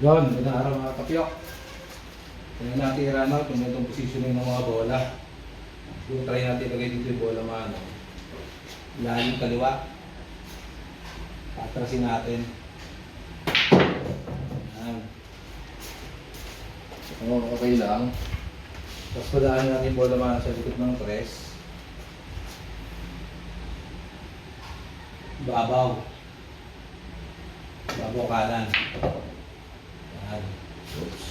Yun, magandang araw mga kapyok. Tingnan natin yung run out, kung itong positioning ng mga bola. Siguro try natin ilagay dito yung bola mano. Lalim kaliwa. Patrasin natin. Yan. Okay lang. Tapos padaan natin yung bola mano sa likod ng press. Babaw. Babaw kanan. Yan. Oops.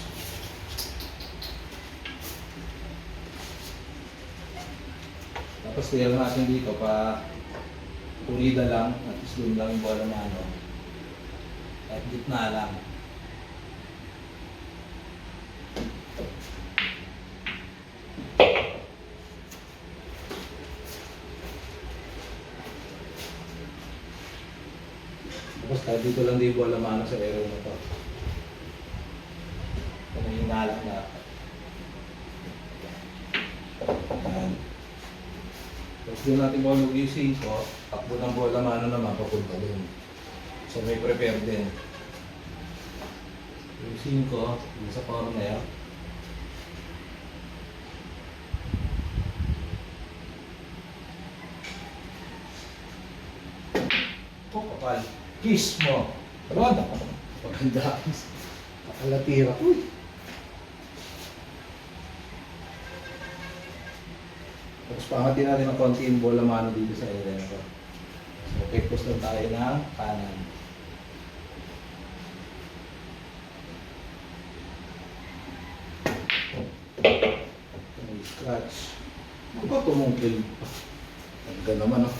Tapos clear natin dito pa pulida lang at doon lang yung bola mano. At gitna lang. Tapos tayo dito lang din yung bola mano sa area na to. Ito na yung nalang na. Ayan. Tapos doon natin mahulog yung 5, takbo ng bola mano naman papunta doon. So may prepare din. Yung 5, yung sa corner. Oh, kapal. Kiss mo. Rod. Maganda. Pakalatira. Uy. Tapos pangatin natin ng konti yung bola mano dito sa area na to. So, pekos lang tayo ng kanan. May scratch. Ano ba tumungkil? Ganda naman, oh.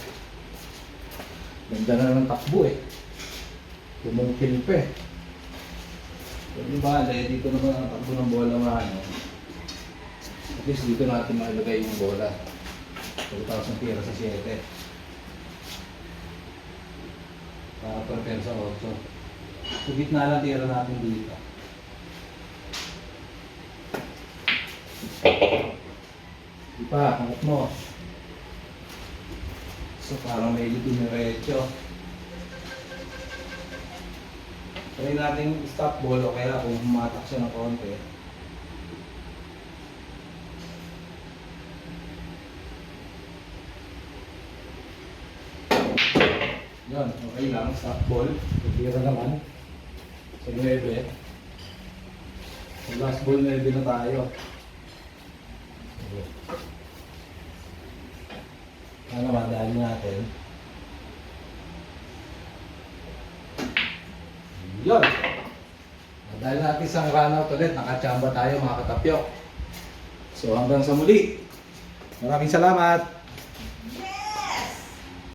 Ganda na ng takbo, eh. Tumungkil pa, eh. Pero yung bale, dito naman ang takbo ng bola mano. At least dito natin mailagay yung bola. Pagkatapos ng tira sa 7. Para prepare sa 8. So gitna lang tira natin dito. Ipa, hangat mo. So parang may diretso. Try natin stop ball o kaya kung humatak siya ng konti. Yan, okay lang, stop ball. Tira naman. Sa 9. Sa last ball 9 na tayo. Ano naman, dahil natin. Yun! Dahil natin sa run out ulit, nakachamba tayo mga katapyok. So hanggang sa muli. Maraming salamat!